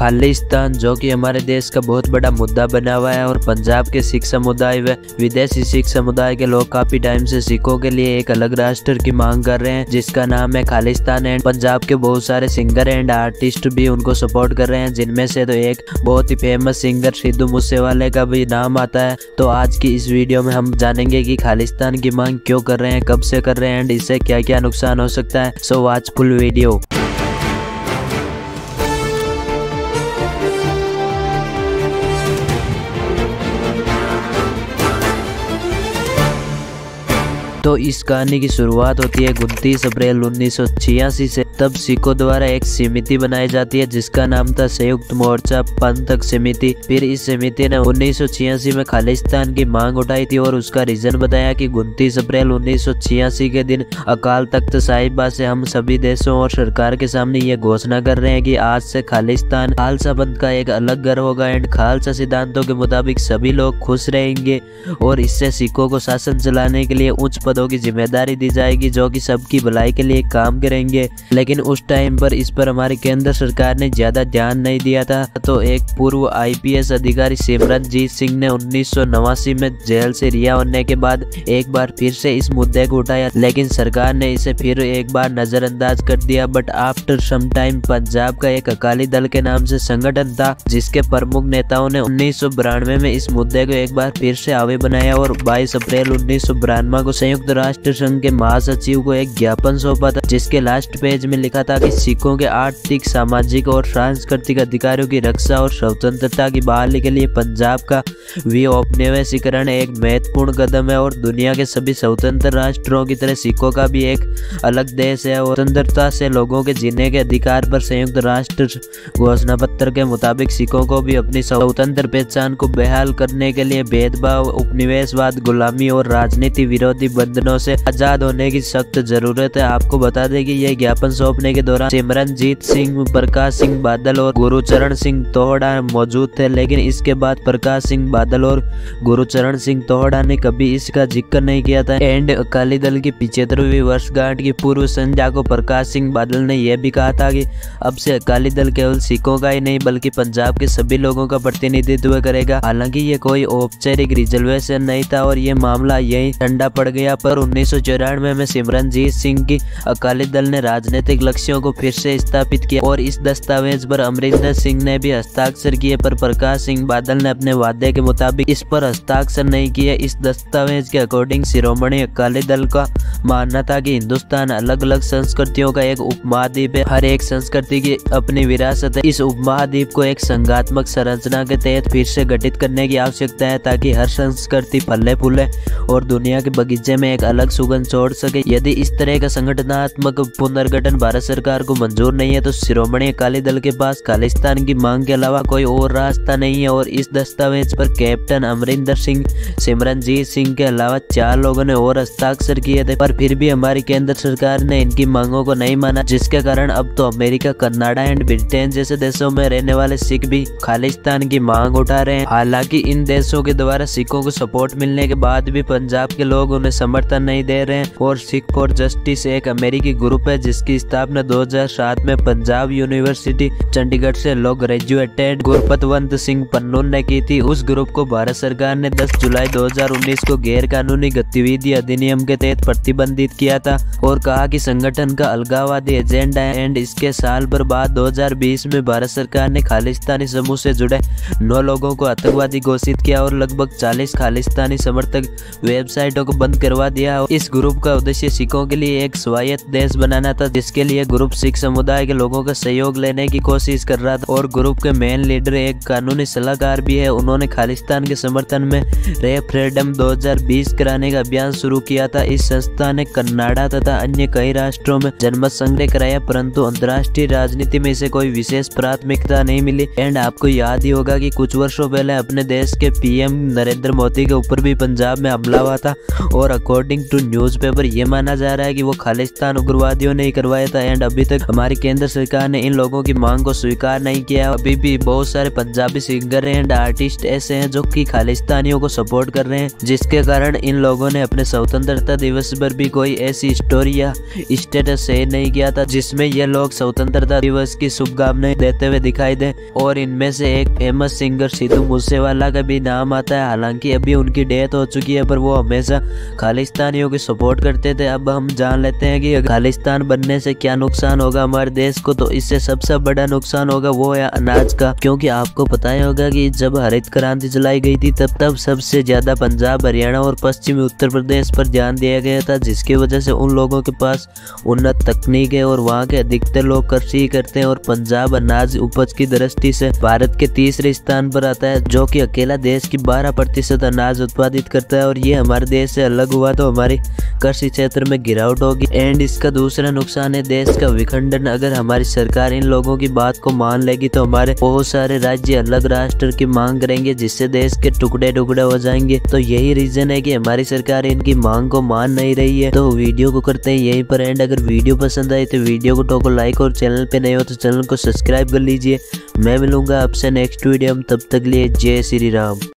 खालिस्तान जो कि हमारे देश का बहुत बड़ा मुद्दा बना हुआ है और पंजाब के सिख समुदाय व विदेशी सिख समुदाय के लोग काफी टाइम से सिखों के लिए एक अलग राष्ट्र की मांग कर रहे हैं जिसका नाम है खालिस्तान। एंड पंजाब के बहुत सारे सिंगर एंड आर्टिस्ट भी उनको सपोर्ट कर रहे हैं, जिनमें से तो एक बहुत ही फेमस सिंगर सिद्धू मूसेवाले का भी नाम आता है। तो आज की इस वीडियो में हम जानेंगे कि खालिस्तान की मांग क्यों कर रहे हैं, कब से कर रहे हैं एंड इससे क्या क्या नुकसान हो सकता है। So watch full video. तो इस कहानी की शुरुआत होती है 29 अप्रैल 1986 से। तब सिखों द्वारा एक समिति बनाई जाती है जिसका नाम था संयुक्त मोर्चा पंथक समिति। फिर इस समिति ने 1986 में खालिस्तान की मांग उठाई थी और उसका रीजन बताया कि 29 अप्रैल 1986 के दिन अकाल तख्त साहिबा से हम सभी देशों और सरकार के सामने ये घोषणा कर रहे हैं कि आज से खालिस्तान खालसा पंथ का एक अलग घर होगा एंड खालसा सिद्धांतों के मुताबिक सभी लोग खुश रहेंगे और इससे सिखों को शासन चलाने के लिए उच्च पदों की जिम्मेदारी दी जाएगी जो कि सबकी भलाई के लिए काम करेंगे। लेकिन उस टाइम पर इस पर हमारी केंद्र सरकार ने ज्यादा ध्यान नहीं दिया था। तो एक पूर्व आईपीएस अधिकारी सिमरनजीत सिंह ने 1989 में जेल से रिहा होने के बाद एक बार फिर से इस मुद्दे को उठाया, लेकिन सरकार ने इसे फिर एक बार नजरअंदाज कर दिया। But after some time Punjab का एक अकाली दल के नाम से संगठन था जिसके प्रमुख नेताओं ने 1992 में इस मुद्दे को एक बार फिर से आगे बनाया और 22 अप्रैल 1992 को संयुक्त राष्ट्र संघ के महासचिव को एक ज्ञापन सौंपा था जिसके लास्ट पेज में लिखा था कि सिखों के आर्थिक, सामाजिक और सांस्कृतिक अधिकारों की रक्षा और स्वतंत्रता की बहाली के लिए पंजाब का विनिवेशीकरण एक महत्वपूर्ण कदम है और दुनिया के सभी स्वतंत्र राष्ट्रों की तरह सिखों का भी एक अलग देश है और स्वतंत्रता से लोगों के जीने के अधिकार पर संयुक्त राष्ट्र घोषणा पत्र के मुताबिक सिखों को भी अपनी स्वतंत्र पहचान को बहाल करने के लिए भेदभाव, उपनिवेशवाद, गुलामी और राजनीति विरोधी बंधनों से आजाद होने की सख्त जरूरत है। आपको बता दें कि यह ज्ञापन सौंपने के दौरान सिमरनजीत सिंह, प्रकाश सिंह बादल और गुरुचरण सिंह तोहड़ा मौजूद थे, लेकिन इसके बाद प्रकाश सिंह बादल और गुरुचरण सिंह तोहड़ा ने कभी इसका जिक्र नहीं किया था। एंड अकाली दल की 75वीं वर्षगांठ की पूर्व संध्या को प्रकाश सिंह बादल ने यह भी कहा था कि अब से अकाली दल केवल सिखों का ही नहीं बल्कि पंजाब के सभी लोगों का प्रतिनिधित्व करेगा। हालांकि ये कोई औपचारिक रिजर्वेशन नहीं था और ये मामला यही ठंडा पड़ गया। पर 1994 में सिमरनजीत सिंह की अकाली दल ने राजनीतिक लक्ष्यों को फिर से स्थापित किया और इस दस्तावेज पर अमरिंदर सिंह ने भी हस्ताक्षर किए, पर प्रकाश सिंह बादल ने अपने वादे के मुताबिक इस पर हस्ताक्षर नहीं किए। इस दस्तावेज के अकॉर्डिंग शिरोमणि अकाली दल का मानना था कि हिंदुस्तान अलग अलग संस्कृतियों का एक उपमहाद्वीप है, हर एक संस्कृति की अपनी विरासत है। इस उपमहाद्वीप को एक संघात्मक संरचना के तहत फिर से गठित करने की आवश्यकता है ताकि हर संस्कृति फले फूले और दुनिया के बगीचे में एक अलग सुगंध छोड़ सके। यदि इस तरह का संगठनात्मक पुनर्गठन भारत सरकार को मंजूर नहीं है तो शिरोमणि अकाली दल के पास खालिस्तान की मांग के अलावा कोई और रास्ता नहीं है। और इस दस्तावेज पर कैप्टन अमरिंदर सिंह, सिमरनजीत सिंह के अलावा 4 लोगों ने और हस्ताक्षर किए थे, पर फिर भी हमारी केंद्र सरकार ने इनकी मांगों को नहीं माना, जिसके कारण अब तो अमेरिका, कनाडा एंड ब्रिटेन जैसे देशों में रहने वाले सिख भी खालिस्तान की मांग उठा रहे हैं। हालांकि इन देशों के द्वारा सिखों को सपोर्ट मिलने के बाद भी पंजाब के लोग उन्हें समर्थन नहीं दे रहे हैं। और सिख फॉर जस्टिस एक अमेरिकी ग्रुप है जिसकी स्थापना 2007 में पंजाब यूनिवर्सिटी चंडीगढ़ से लॉ ग्रेजुएटेड गुरपतवंत सिंह पन्नू ने की थी। उस ग्रुप को भारत सरकार ने 10 जुलाई 2019 को गैर कानूनी गतिविधि अधिनियम के तहत प्रतिबंधित किया था और कहा कि संगठन का अलगाववादी एजेंडा है। एंड इसके साल भर बाद 2020 में भारत सरकार ने खालिस्तानी समूह से जुड़े 9 लोगों को आतंकवादी घोषित किया और लगभग 40 खालिस्तानी समर्थक वेबसाइटों को बंद करवा दिया। इस ग्रुप का उद्देश्य सिखों के लिए एक स्वायत्त देश बनाना था, जिसके लिए ग्रुप सिख समुदाय के लोगों का सहयोग लेने की कोशिश कर रहा था। और ग्रुप के मेन लीडर एक कानूनी सलाहकार भी है। उन्होंने खालिस्तान के समर्थन में रेफरेंडम 2020 कराने का अभियान शुरू किया था। इस संस्था ने कनाडा तथा अन्य कई राष्ट्रों में जनमत संग्रह कराया, परंतु अंतर्राष्ट्रीय राजनीति में इसे कोई विशेष प्राथमिकता नहीं मिली। एंड आपको याद ही होगा कि कुछ वर्षों पहले अपने देश के पीएम नरेंद्र मोदी के ऊपर भी पंजाब में हमला हुआ था और अकॉर्डिंग टू न्यूज़पेपर ये माना जा रहा है कि वो खालिस्तान उग्रवादियों ने ही करवाया था एंड अभी तक हमारी केंद्र सरकार ने इन लोगों की मांग को स्वीकार नहीं किया। अभी भी बहुत सारे पंजाबी सिंगर एंड आर्टिस्ट ऐसे हैं जो कि खालिस्तानियों को सपोर्ट कर रहे हैं, जिसके कारण इन लोगों ने अपने स्वतंत्रता दिवस पर भी कोई ऐसी स्टोरी या स्टेटस शेयर नहीं किया था जिसमें ये लोग स्वतंत्रता दिवस की शुभकामनाएं देते हुए दिखाई दे। और इनमें से एक फेमस सिंगर सिद्धू मूसेवाला का भी नाम आता है। हालांकि अभी उनकी डेथ हो चुकी है, पर वो हमेशा खालिस्तानियों की सपोर्ट करते थे। अब हम जान लेते हैं कि खालिस्तान बनने से क्या नुकसान होगा हमारे देश को। तो इससे सबसे बड़ा नुकसान होगा वो है अनाज का, क्योंकि आपको पता ही होगा कि जब हरित क्रांति चलाई गई थी तब सबसे ज्यादा पंजाब, हरियाणा और पश्चिमी उत्तर प्रदेश पर ध्यान दिया गया था, जिसकी वजह से उन लोगों के पास उन्नत तकनीक है और वहाँ के अधिकतर लोग कृषि करते हैं। और पंजाब अनाज उपज की दृष्टि से भारत के तीसरे स्थान पर आता है, जो कि अकेला देश की 12% अनाज उत्पादित करता है। और ये हमारे देश से अलग हुआ तो हमारी कृषि क्षेत्र में गिरावट होगी। एंड इसका दूसरा नुकसान है देश का विखंडन। अगर हमारी सरकार इन लोगों की बात को मान लेगी तो हमारे बहुत सारे राज्य अलग राष्ट्र की मांग करेंगे, जिससे देश के टुकड़े टुकड़े हो जाएंगे। तो यही रीजन है कि हमारी सरकार इनकी मांग को मान नहीं रही है। तो वीडियो को करते हैं यहीं पर एंड। अगर वीडियो पसंद आई तो वीडियो को ठोको लाइक और चैनल पे नए हो तो चैनल को सब्सक्राइब कर लीजिए। मैं मिलूंगा आपसे नेक्स्ट वीडियो में, तब तक लिए जय श्री राम।